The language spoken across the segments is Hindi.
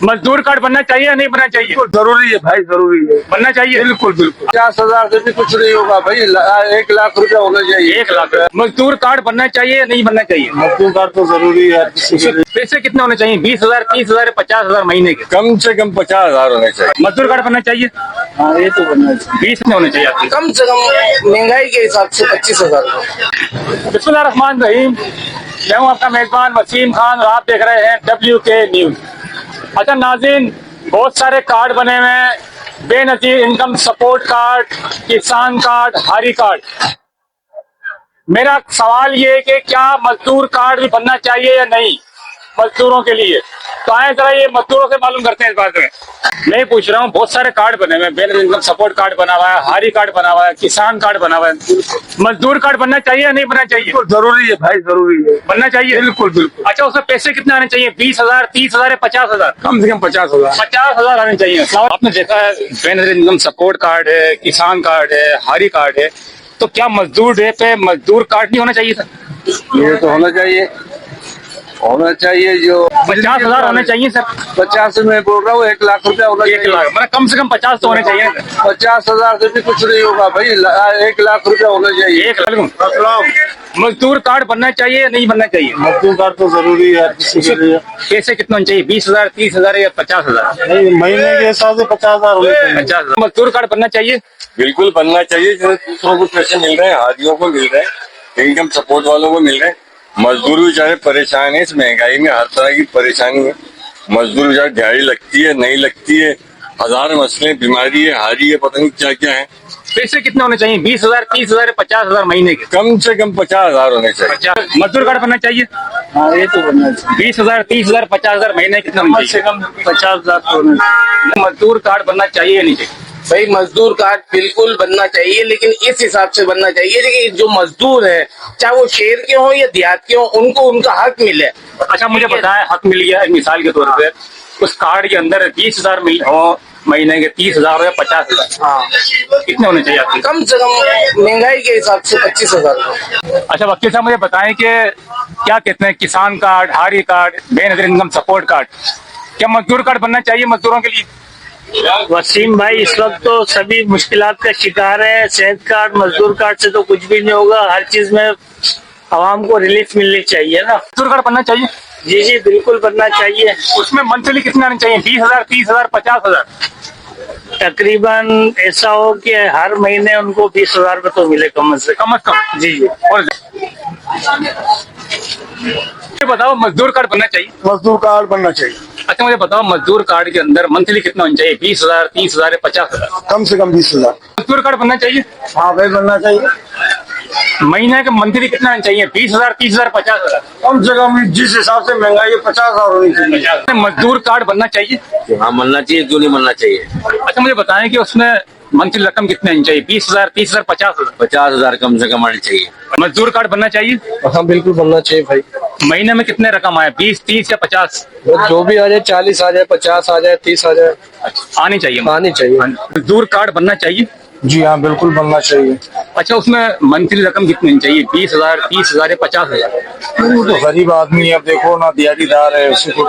मजदूर कार्ड बनना चाहिए या नहीं बनना चाहिए? जरूरी है भाई, जरूरी है, बनना चाहिए। बिल्कुल बिल्कुल। 50,000 से भी कुछ नहीं होगा भाई, 1 लाख रुपया होना चाहिए। 1 लाख मजदूर कार्ड बनना चाहिए या नहीं बनना चाहिए? मजदूर कार्ड तो जरूरी है किसी के लिए। पैसे कितने होने चाहिए? 20,000, 30,000, 50,000 महीने के? कम से कम 50,000 होने चाहिए। मजदूर कार्ड बनना चाहिए। हाँ, ये तो बनना चाहिए। 20 में होने चाहिए आपके। कम से कम महंगाई के हिसाब से 25,000। बिस्मिल्लाहिर्रहमानिर्रहीम। मैं हूँ आपका मेजबान वसीम खान और आप देख रहे हैं WK न्यूज। अच्छा नाज़रीन, बहुत सारे कार्ड बने हुए हैं, बेनजीर इनकम सपोर्ट कार्ड, किसान कार्ड, हारी कार्ड। मेरा सवाल ये है कि क्या मजदूर कार्ड भी बनना चाहिए या नहीं मजदूरों के लिए? तो आए जरा ये मजदूरों से मालूम करते हैं इस बात में। मैं पूछ रहा हूँ, बहुत सारे कार्ड बने हुए हैं, बेनजीर इनकम सपोर्ट कार्ड बना हुआ है, हारी कार्ड बना हुआ है, किसान कार्ड बना हुआ है। मजदूर कार्ड बनना चाहिए या नहीं बनना चाहिए? जरूरी है भाई, जरूरी है, बनना चाहिए। बिल्कुल बिल्कुल। अच्छा, उसमें पैसे कितने आने चाहिए? 20,000, 30,000 या 50,000? कम से कम 50,000। 50,000 आने चाहिए। आपने देखा है बेनजीर इनकम सपोर्ट कार्ड है, किसान कार्ड है, हारी कार्ड है, तो क्या मजदूर डे पे मजदूर कार्ड नहीं होना चाहिए था? ये तो होना चाहिए, होना चाहिए। जो 50,000 होने चाहिए सर। 50 में बोल रहा हूँ, 1 लाख रुपया होना 1 चाहिए। लाख मतलब कम से कम 50 तो होने चाहिए। 50,000 से भी कुछ नहीं होगा भाई, 1 लाख रुपया होना चाहिए। 1 लाख मजदूर कार्ड बनना चाहिए या नहीं बनना चाहिए? मजदूर कार्ड तो जरूरी है किसी के लिए। पैसे कितने होने चाहिए? 20,000, 30,000 या 50,000? नहीं, महीने के हिसाब से 50,000 होने चाहिए। 50,000 मजदूर कार्ड बनना चाहिए। बिल्कुल बनना चाहिए। जो दूसरों को पैसे मिल रहे हैं, हाजियों को मिल रहे हैं, इनकम सपोर्ट वालों को मिल रहे हैं। मजदूर बेचारे परेशान है इस महंगाई में, हर तरह की परेशानी है। मजदूर बेचारे दिहाड़ी लगती है, नहीं लगती है, हजार मसले, बीमारी है, हारी है, पता नहीं क्या क्या है। पैसे कितने होने चाहिए? 20,000, 30,000, 50,000 महीने के? कम से कम 50,000 होने चाहिए। 50 मजदूर कार्ड बनना चाहिए। हाँ, ये तो बनना चाहिए। 20,000, 30,000, 50,000 महीने कितना कम होना से चाहिए? कम 50,000 तो होना चाहिए। मजदूर कार्ड बनना चाहिए या नहीं चाहिए? भाई मजदूर कार्ड बिल्कुल बनना चाहिए, लेकिन इस हिसाब से बनना चाहिए कि जो मजदूर है, चाहे वो शहर के हो या देहात के हो, उनको उनका हक मिले। अच्छा मुझे बताएं, हक मिल गया, एक मिसाल के तौर पे उस कार्ड के अंदर 20,000 मिल हो महीने के, 30,000 हो या 50,000, हाँ, कितने होने चाहिए आपके? कम से कम महंगाई के हिसाब से 25,000। अच्छा वकील साहब, मुझे बताएं कि क्या कहते हैं, किसान कार्ड, हारी card, Benazir income support card, क्या मजदूर कार्ड बनना चाहिए मजदूरों के लिए? वसीम भाई, इस वक्त तो सभी मुश्किलात का शिकार है। सेहत कार्ड, मजदूर कार्ड से तो कुछ भी नहीं होगा। हर चीज में आवाम को रिलीफ मिलनी चाहिए ना। मजदूर कार्ड बनना चाहिए। जी जी, बिल्कुल बनना चाहिए। उसमें मंथली कितने आने चाहिए? 20,000, 30,000, 50,000? तकरीबन ऐसा हो कि हर महीने उनको 20,000 रुपये तो मिले कम से कम। जी जी। और ये बताओ, मजदूर कार्ड बनना चाहिए। मजदूर कार्ड बनना चाहिए। अच्छा मुझे बताओ, मजदूर कार्ड के अंदर मंथली कितना होना चाहिए? 20,000, 30,000 या 50,000? कम से कम 20,000। मजदूर कार्ड बनना चाहिए। हाँ भाई, बनना चाहिए। महीने के मंथली कितना होना चाहिए? 20,000, 30,000, 50,000? कम से कम जिस हिसाब से महंगाई है 50,000 होनी चाहिए। मजदूर कार्ड बनना चाहिए। हाँ बनना चाहिए, क्यों नहीं बनना चाहिए। अच्छा मुझे बताएं कि उसमें मंथली रकम कितनी होनी चाहिए? 20,000, 30,000, 50,000? 50,000 कम से कम आनी चाहिए। मजदूर कार्ड बनना चाहिए। हाँ बिल्कुल बनना चाहिए भाई। महीने में कितने रकम आए? 20, 30 या 50? जो भी आ जाए, 40 आ जाए, 50 आ जाए, 30 आ जाए, आनी चाहिए। आनी चाहिए। मजदूर कार्ड बनना चाहिए। जी हाँ, बिल्कुल बनना चाहिए। अच्छा उसमें मंथली रकम कितनी होनी चाहिए? 20,000, 30,000 या 50,000? वो तो गरीब आदमी है, अब देखो ना, दिहाड़ीदार है, उसी को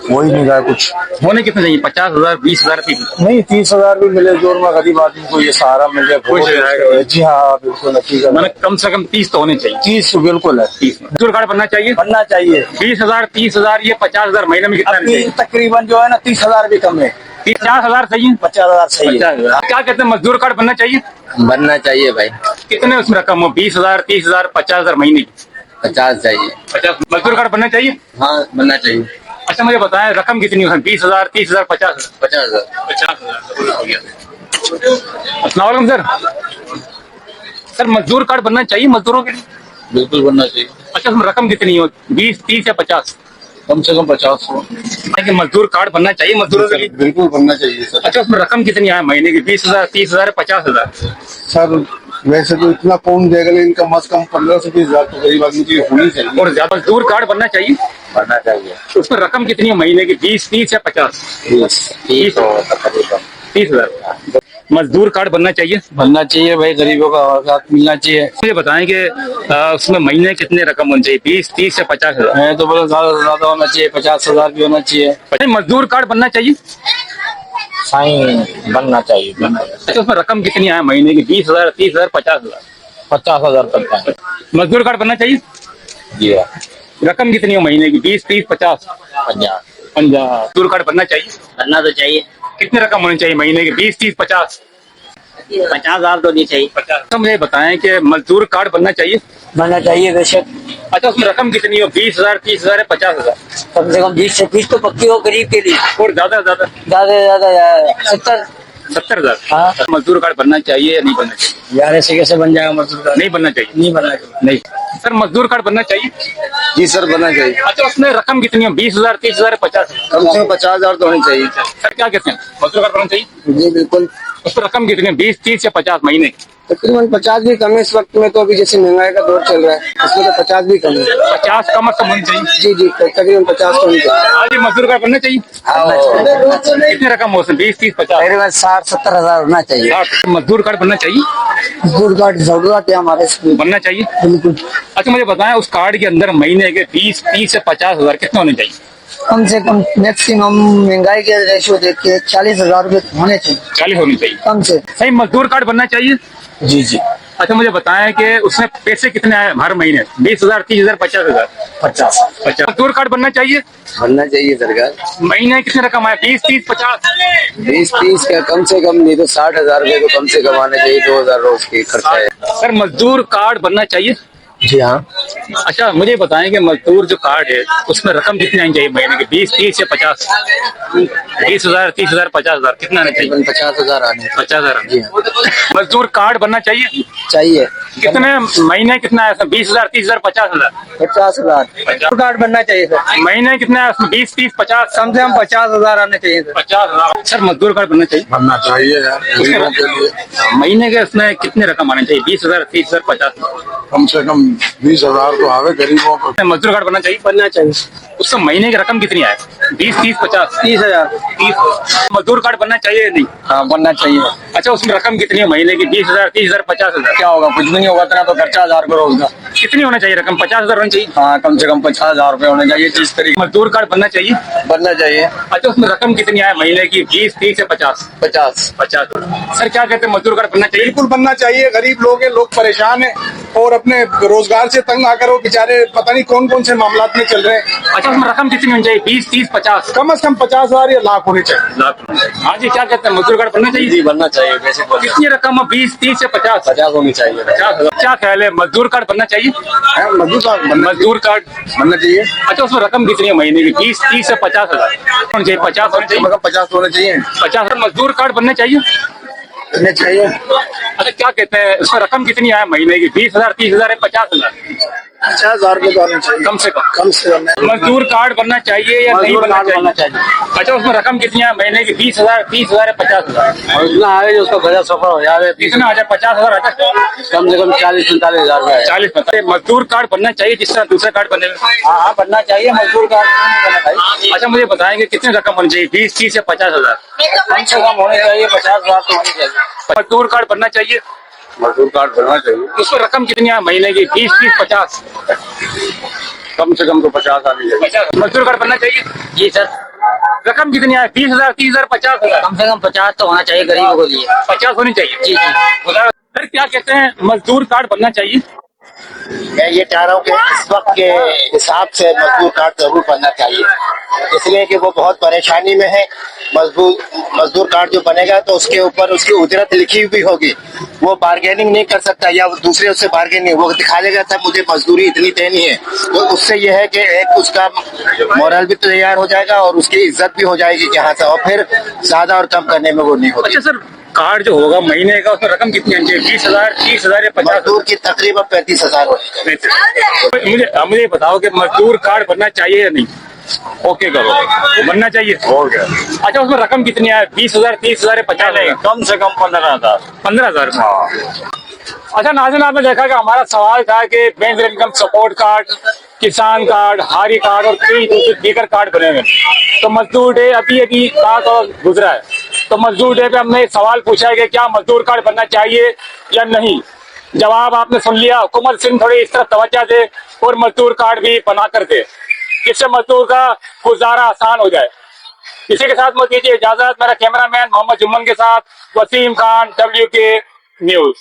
वही नहीं रहा कुछ। होने कितने चाहिए? 50,000, 20,000, 30,000? नहीं, 30,000 भी मिले जोर में, गरीब आदमी को ये सहारा मिल जाए, खुश रहेगा। जी हाँ, बिल्कुल हकीकत। मैंने कम से कम 30 तो होने चाहिए। 30 बिल्कुल है। 30 मजदूर कार्ड बनना चाहिए। बनना चाहिए। 20,000, 30,000 ये 50,000 महीने में कितना चाहिए? तकरीबन जो है ना, 30,000 भी कम है। 50,000 सही है। 50,000 सही है। 50,000 क्या कहते हैं, मजदूर कार्ड बनना चाहिए। बनना चाहिए भाई। कितने उसमें रकम हो? 20,000, 30,000, 50,000 महीने की? 50 चाहिए। 50 मजदूर कार्ड बनना चाहिए। हाँ बनना चाहिए। अच्छा मुझे बताएं, रकम कितनी हो? 20,000, 30,000, 50,000? 50,000। 50,000 अस्सलाम वालेकुम सर। सर मजदूर कार्ड बनना चाहिए मजदूरों के लिए? बिल्कुल बनना चाहिए। अच्छा उसमें रकम कितनी हो? 20, 30 या 50? कम से कम 50 हो। मजदूर कार्ड बनना चाहिए मजदूरों के लिए। बिल्कुल बनना चाहिए सर। अच्छा उसमें रकम कितनी आए महीने की? 20,000, 30,000, 50,000? सर वैसे तो इतना कौन देगा, इनकम कम से कम 15 से 20,000 तो गरीब आदमी की होनी चाहिए। और ज्यादा मजदूर कार्ड बनना चाहिए। बनना चाहिए। उसमें रकम कितनी है महीने की? 20, 30 या 50? 30 30,000। मजदूर कार्ड बनना चाहिए। भाई, गरीबों का हक मिलना चाहिए। मुझे बताएं कि उसमें महीने कितने रकम होनी चाहिए, 20, 30 या 50,000? मैं तो बोला ज्यादा से ज्यादा होना चाहिए, 50,000 भी होना चाहिए। मजदूर कार्ड बनना चाहिए। साईं बनना चाहिए। अच्छा, उसमें रकम कितनी आए महीने की, 20,000, 30,000, 50,000? 50,000 तक का। मजदूर कार्ड बनना चाहिए। जी रकम कितनी हो महीने की, 20, 30, 50? 50। 50। मजदूर कार्ड बनना चाहिए। बनना तो चाहिए। कितनी रकम होनी चाहिए महीने की, 20, 30, 50? 50,000 तो नहीं चाहिए। 50। तो मुझे बताएं कि मजदूर कार्ड बनना चाहिए। बनना चाहिए बेशक। अच्छा, उसमें रकम कितनी हो, 20,000, 30,000 या 50,000? कम से कम 20 से 30 तो पक्की हो गरीब के लिए। और ज्यादा से ज्यादा ज्यादा से ज्यादा 70। 70,000? हाँ। मजदूर कार्ड बनना चाहिए या नहीं बनना चाहिए? यार ऐसे कैसे बन जाएगा मजदूर कार्ड? नहीं बनना चाहिए। नहीं बनना चाहिए। नहीं सर, मजदूर कार्ड बनना चाहिए। जी सर, बनना चाहिए। अच्छा, उसमें रकम कितनी हो, 20,000, 30,000, 50,000? कम से कम 50,000 तो होनी चाहिए। सर क्या कहते हैं, मजदूर कार्ड बनना चाहिए? जी बिल्कुल। उस पर रकम कितनी है, 20, 30 या 50 महीने? तकरीबन 50 भी कम है इस वक्त में, तो अभी जैसे महंगाई का दौर चल रहा है इसमें तो 50 भी कम है। 50 कम से कम होनी चाहिए। जी जी, तकरीबन 50 तो होनी चाहिए। हाँ जी, मजदूर कार्ड बनना चाहिए। कितनी रकम हो, 20, 30, 50? तकरीबन 60-70,000 होना चाहिए। 60। मजदूर कार्ड बनना चाहिए। मजदूर कार्ड जरूरत है हमारे स्कूल। बनना चाहिए। बिल्कुल। अच्छा, मुझे बताएं उस कार्ड के अंदर महीने के 20, 30 से 50,000 कितने होने चाहिए? कम से कम मैक्सिमम महंगाई के रेशियो देख के 40,000 रुपए होने चाहिए। 40 होनी चाहिए। कम से। सही, मजदूर कार्ड बनना चाहिए। जी जी। अच्छा, मुझे बताएं कि उसमें पैसे कितने आए हर महीने, 20,000, 30,000, 50,000? 50। 50। मजदूर कार्ड बनना चाहिए। बनना चाहिए सरकार। महीने कितने रकम आए, 20, 30, 50? 20-30 का कम से कम नहीं तो 60,000 रुपए तो कम से कम आने चाहिए। 2,000 रोज की खर्चा है। सर, मजदूर कार्ड बनना चाहिए। जी हाँ। अच्छा, मुझे बताएं कि मजदूर जो कार्ड है उसमें रकम कितनी आनी चाहिए महीने की, 20, 30 या 50? 20,000, 30,000, 50,000 कितना आना चाहिए? 50,000 आने 50,000। मजदूर कार्ड बनना चाहिए। चाहिए। कितने महीने कितना है उसमें, 20,000, 30,000, 50,000? 50,000 50। कार्ड बनना चाहिए सर। महीने कितना है उसमें, 20, 30, 50? कम से कम 50,000 आने चाहिए सर। 50,000। सर, मजदूर कार्ड बनना चाहिए। बनना चाहिए यार, गरीबों के लिए। महीने के उसमें कितने रकम आने चाहिए, 20,000, 30,000, 50,000? कम से कम 20,000 तो आवे गरीबों को। मजदूर कार्ड बनना चाहिए। बनना चाहिए। उसका महीने की रकम कितनी आए, 20, 30, 50? 30,000। 30। मजदूर कार्ड बनना चाहिए या नहीं? हाँ, बनना चाहिए। अच्छा, उसमें रकम कितनी है महीने की, 20,000, 30,000, 50,000? क्या होगा, कुछ भी नहीं होगा, इतना तो खर्चा 1,000 का रोज का। कितनी होना चाहिए रकम, 50,000 होनी चाहिए। हाँ, कम से कम 50,000 रुपए होने चाहिए। जिस तरीके मजदूर कार्ड बनना चाहिए। बनना चाहिए। अच्छा, उसमें रकम कितनी आए महीने की, 20, 30 या 50? 50। 50। सर क्या कहते हैं, मजदूर कार्ड बनना चाहिए? बिल्कुल बनना चाहिए। गरीब लोग हैं, लोग परेशान हैं और अपने रोजगार से तंग आकर वो बेचारे पता नहीं कौन कौन से मामला में चल रहे हैं। अच्छा, उसमें रकम कितनी होनी चाहिए, 20, 30, 50? कम से कम 50,000 या लाख होने चाहिए। लाख। हाँ जी, क्या कहते हैं, मजदूर कार्ड बनना चाहिए? जी, बनना चाहिए। बेसिक कितनी रकम है, 20, 30 या 50? 50 होनी चाहिए। 50,000। क्या ख्याल है, मजदूर कार्ड बनना चाहिए? मजदूर कार्ड बनना चाहिए। अच्छा, उसमें रकम कितनी है महीने की, 20, 30 या 50,000 होनी चाहिए? 50 होनी चाहिए। 50 होने चाहिए। 50। मजदूर कार्ड बनना चाहिए। बनना चाहिए। अच्छा, क्या कहते हैं, उसमें रकम कितनी आए महीने की, 20,000, 30,000 या 50,000? 50,000 रुपए तो आने चाहिए कम से कम। कम से कम। मजदूर कार्ड बनना चाहिए या नहीं बनना चाहिए? अच्छा, उसमें रकम कितनी है महीने की, 20,000, 30,000 या 50,000? और इतना आए जो उसका बजट सफल हो जाए। कितना आ जाए, 50,000 आ जाए? कम से कम 40-45,000 रुपए। 40। मजदूर कार्ड बनना चाहिए जिस तरह दूसरे कार्ड बने हुए। हाँ, बनना चाहिए। मजदूर कार्ड बनना चाहिए। अच्छा, मुझे बताएंगे कितनी रकम होनी चाहिए, 20, 30 या 50,000? कम से कम होने चाहिए 50,000 तो होनी चाहिए। मजदूर कार्ड बनना चाहिए। मजदूर कार्ड बनना चाहिए। उसमें रकम कितनी है महीने की, 20, 30, 50? कम से कम तो 50 आनी चाहिए। 50। मजदूर कार्ड बनना चाहिए। जी सर। रकम कितनी है, 20,000, 30,000, 50,000? कम से कम 50 तो होना चाहिए गरीबों के लिए। 50 होनी चाहिए। जी जी। सर क्या कहते हैं, मजदूर कार्ड बनना चाहिए? मैं ये चाह रहा हूँ कि इस वक्त के हिसाब से मजदूर कार्ड जरूर बनना चाहिए, इसलिए कि वो बहुत परेशानी में है। मजदूर कार्ड जो बनेगा तो उसके ऊपर उसकी उजरत लिखी हुई होगी, वो बार्गेनिंग नहीं कर सकता या वो दूसरे उससे बार्गेनिंग, वो दिखा देगा था मुझे मजदूरी इतनी देनी है, तो उससे यह है कि एक उसका मोरल भी तैयार हो जाएगा और उसकी इज्जत भी हो जाएगी यहाँ से, और फिर ज्यादा और कम करने में वो नहीं होगी। अच्छा सर, कार्ड जो होगा महीने का उसमें रकम कितनी आनी चाहिए, 20,000, 30,000 या 50,000? मजदूर की तकरीबन 35,000 होगी। मुझे बताओ कि मजदूर कार्ड बनना चाहिए या नहीं? ओके करो, बनना चाहिए। हो गया। अच्छा, उसमें रकम कितनी है, 20,000, 30,000 या 50,000? कम से कम 15,000। 15,000। अच्छा नाज़रीन, आपने देखा कि हमारा सवाल था कि बैंक इनकम सपोर्ट कार्ड, किसान कार्ड, हारी कार्ड और कई दीगर कार्ड बने हुए, तो मजदूर डे अभी कहाँ गुजरा है। तो मजदूर डे पे हमने एक सवाल पूछा है कि क्या मजदूर कार्ड बनना चाहिए या नहीं। जवाब आपने सुन लिया। हुकूमत सिंध थोड़ी इस तरफ तवज्जो दे और मजदूर कार्ड भी बना कर दे, जिससे मजदूर का गुजारा आसान हो जाए। इसी के साथ मुझे दीजिए इजाजत। मेरा कैमरामैन मोहम्मद जुम्मन के साथ वसीम खान, WK न्यूज।